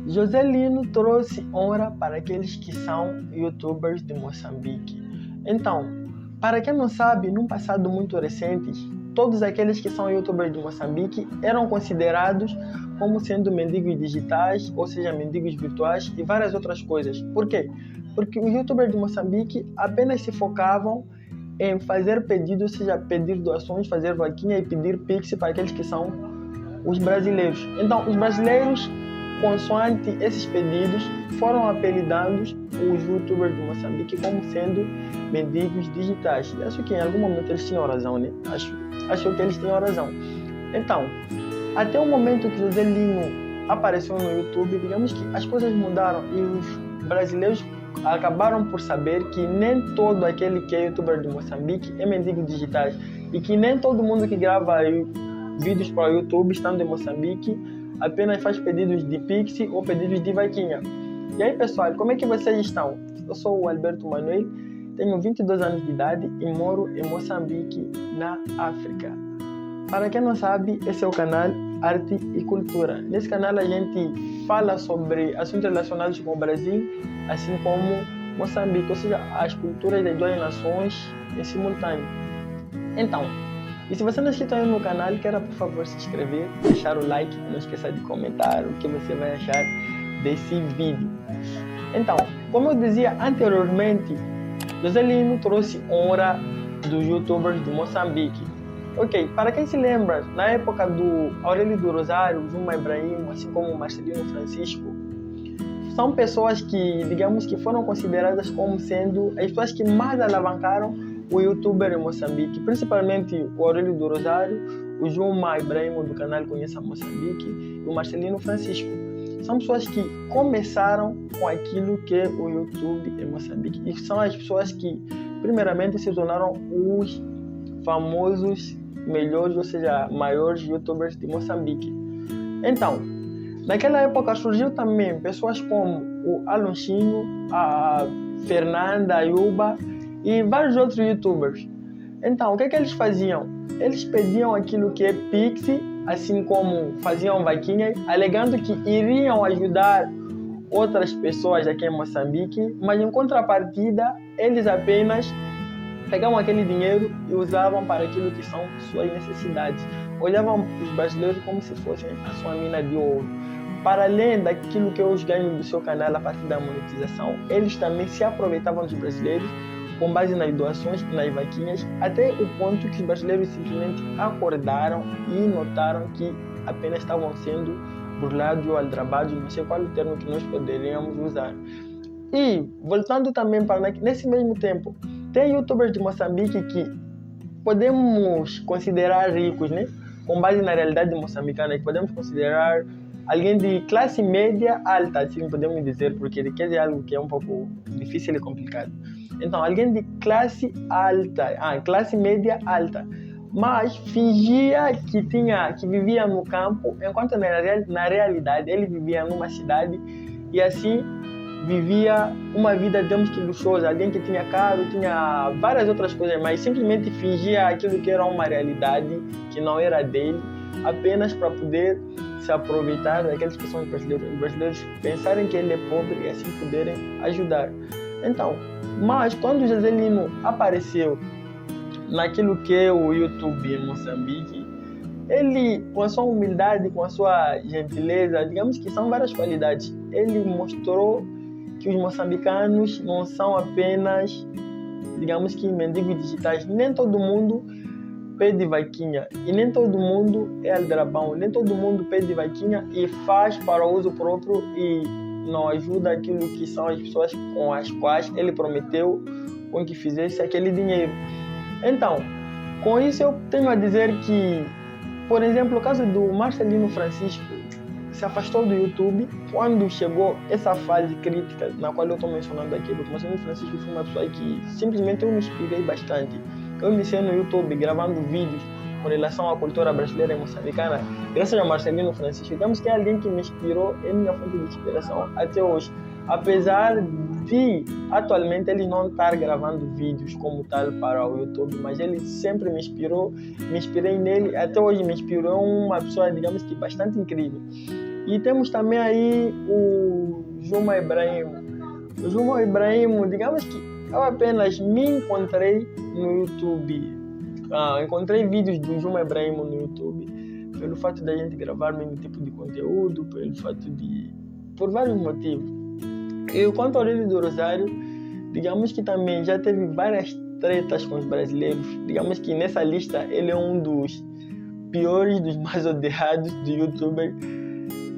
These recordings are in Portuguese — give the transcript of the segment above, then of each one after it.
José Lino trouxe honra para aqueles que são youtubers de Moçambique. Então, para quem não sabe, num passado muito recente, todos aqueles que são youtubers de Moçambique eram considerados como sendo mendigos digitais, ou seja, mendigos virtuais e várias outras coisas. Por quê? Porque os youtubers de Moçambique apenas se focavam em fazer pedidos, ou seja, pedir doações, fazer vaquinha e pedir pix para aqueles que são os brasileiros. Então, os brasileiros, consoante esses pedidos, foram apelidando os youtubers de Moçambique como sendo mendigos digitais. E acho que em algum momento eles tinham razão, né? Acho que eles tinham razão. Então, até o momento que José Lino apareceu no YouTube, digamos que as coisas mudaram e os brasileiros acabaram por saber que nem todo aquele que é youtuber de Moçambique é mendigo digital e que nem todo mundo que grava vídeos para o YouTube estando em Moçambique apenas faz pedidos de Pix ou pedidos de vaquinha. E aí, pessoal, como é que vocês estão? Eu sou o Alberto Manuel, tenho 22 anos de idade e moro em Moçambique, na África. Para quem não sabe, esse é o canal Arte e Cultura. Nesse canal a gente fala sobre assuntos relacionados com o Brasil, assim como Moçambique, ou seja, as culturas das duas nações em simultâneo. Então, e se você não é inscrito aí no canal, quero por favor se inscrever, deixar o like, não esqueça de comentar o que você vai achar desse vídeo. Então, como eu dizia anteriormente, José Lino trouxe honra dos youtubers de Moçambique. Ok, para quem se lembra, na época do Aurélio do Rosário, Juma Ibrahim, assim como o Marcelino Francisco, são pessoas que, digamos que foram consideradas como sendo as pessoas que mais alavancaram o youtuber em Moçambique, principalmente o Aurélio do Rosário, o Juma Ibrahim do canal Conheça Moçambique e o Marcelino Francisco. São pessoas que começaram com aquilo que é o YouTube em Moçambique e são as pessoas que primeiramente se tornaram os famosos melhores, ou seja, maiores youtubers de Moçambique. Então, naquela época surgiu também pessoas como o Alonchinho, a Fernanda, a Yuba e vários outros youtubers. Então, o que é que eles faziam? Eles pediam aquilo que é Pix, assim como faziam vaquinhas, alegando que iriam ajudar outras pessoas aqui em Moçambique, mas em contrapartida, eles apenas pegavam aquele dinheiro e usavam para aquilo que são suas necessidades. Olhavam os brasileiros como se fossem a sua mina de ouro. Para além daquilo que eles ganham do seu canal a partir da monetização, eles também se aproveitavam dos brasileiros com base nas doações e nas vaquinhas, até o ponto que os brasileiros simplesmente acordaram e notaram que apenas estavam sendo burlados ou aldrabados, não sei qual é o termo que nós poderíamos usar. E, voltando também para nesse mesmo tempo, tem youtubers de Moçambique que podemos considerar ricos, né? Com base na realidade moçambicana, que podemos considerar alguém de classe média alta, assim podemos dizer, porque riqueza é algo que é um pouco difícil e complicado. Então, alguém de classe alta, classe média alta, mas fingia que vivia no campo, enquanto na realidade ele vivia numa cidade e assim vivia uma vida, digamos que luxuosa, alguém que tinha carro, tinha várias outras coisas, mas simplesmente fingia aquilo que era uma realidade que não era dele, apenas para poder se aproveitar daqueles que são os brasileiros pensarem que ele é pobre e assim poderem ajudar. Então, mas quando o José Lino apareceu naquilo que é o YouTube em Moçambique, ele, com a sua humildade, com a sua gentileza, digamos que são várias qualidades, ele mostrou que os moçambicanos não são apenas, digamos que mendigos digitais. Nem todo mundo pede vaquinha e nem todo mundo é aldrabão, nem todo mundo pede vaquinha e faz para uso próprio e não ajuda aquilo que são as pessoas com as quais ele prometeu com que fizesse aquele dinheiro. Então, com isso eu tenho a dizer que, por exemplo, o caso do Marcelino Francisco se afastou do YouTube quando chegou essa fase crítica na qual eu estou mencionando aqui, porque Marcelino Francisco foi uma pessoa que simplesmente eu me inspirei bastante. Eu iniciei no YouTube gravando vídeos com relação à cultura brasileira e moçambicana, graças a Marcelino Francisco. Digamos que é alguém que me inspirou, é minha fonte de inspiração até hoje. Apesar de atualmente ele não estar gravando vídeos como tal para o YouTube, mas ele sempre me inspirou, me inspirei nele, até hoje me inspirou, uma pessoa, digamos que bastante incrível. E temos também aí o Juma Ibrahim. O Juma Ibrahim, digamos que eu apenas me encontrei no YouTube. Encontrei vídeos do Juma Ibrahim no YouTube pelo fato da gente gravar o mesmo tipo de conteúdo, por vários motivos. E quanto ao Lírio do Rosário, digamos que também já teve várias tretas com os brasileiros. Digamos que nessa lista ele é um dos piores, dos mais odiados do youtuber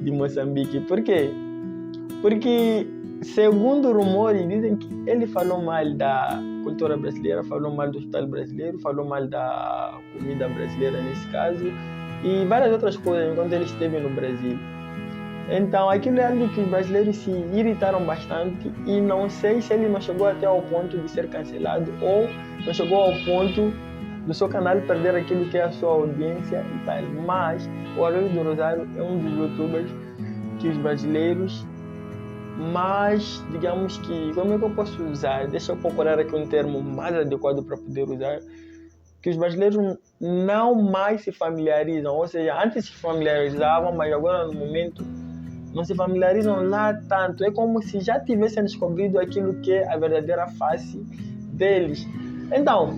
de Moçambique. Por quê? Porque, segundo rumores, dizem que ele falou mal da cultura brasileira, falou mal do hospital brasileiro, falou mal da comida brasileira nesse caso, e várias outras coisas enquanto ele esteve no Brasil. Então, aquilo é algo que os brasileiros se irritaram bastante e não sei se ele não chegou até ao ponto de ser cancelado ou não chegou ao ponto do seu canal perder aquilo que é a sua audiência e tal. Mas o Lírio do Rosário é um dos youtubers que os brasileiros, mas digamos que, como é que eu posso usar? Deixa eu procurar aqui um termo mais adequado para poder usar. Que os brasileiros não mais se familiarizam, ou seja, antes se familiarizavam, mas agora no momento não se familiarizam lá tanto. É como se já tivessem descobrido aquilo que é a verdadeira face deles. Então,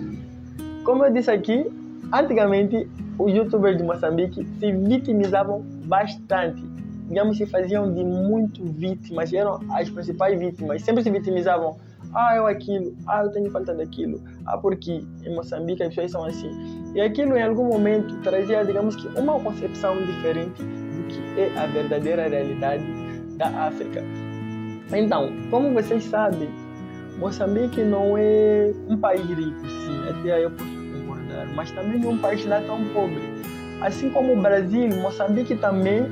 como eu disse aqui, antigamente os youtubers de Moçambique se vitimizavam bastante. Digamos, se faziam de muito vítimas, eram as principais vítimas. Sempre se vitimizavam. Eu aquilo, eu tenho falta daquilo. Porque em Moçambique as pessoas são assim. E aquilo em algum momento trazia, digamos que, uma concepção diferente do que é a verdadeira realidade da África. Então, como vocês sabem, Moçambique não é um país rico, sim, até aí eu posso concordar, mas também não é um país lá tão pobre. Assim como o Brasil, Moçambique também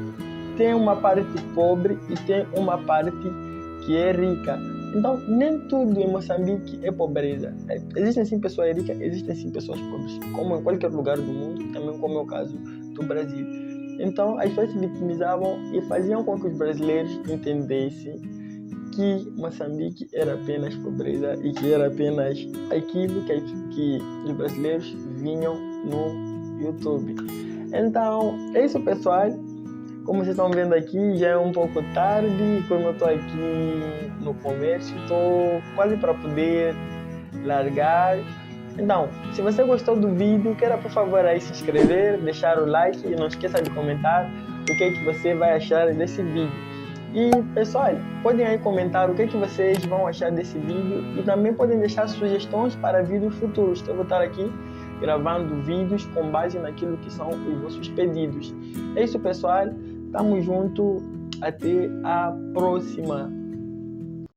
tem uma parte pobre e tem uma parte que é rica. Então, nem tudo em Moçambique é pobreza. Existem sim pessoas ricas, existem sim pessoas pobres, como em qualquer lugar do mundo, também como é o caso do Brasil. Então, as pessoas se vitimizavam e faziam com que os brasileiros entendessem que Moçambique era apenas pobreza e que era apenas aquilo que os brasileiros vinham no YouTube. Então, é isso, pessoal. Como vocês estão vendo aqui, já é um pouco tarde. Como eu estou aqui no comércio, estou quase para poder largar. Então, se você gostou do vídeo, queira por favor aí se inscrever, deixar o like e não esqueça de comentar o que você vai achar desse vídeo. E pessoal, podem aí comentar o que vocês vão achar desse vídeo e também podem deixar sugestões para vídeos futuros, que eu vou estar aqui gravando vídeos com base naquilo que são os vossos pedidos. É isso, pessoal. Tamo junto. Até a próxima.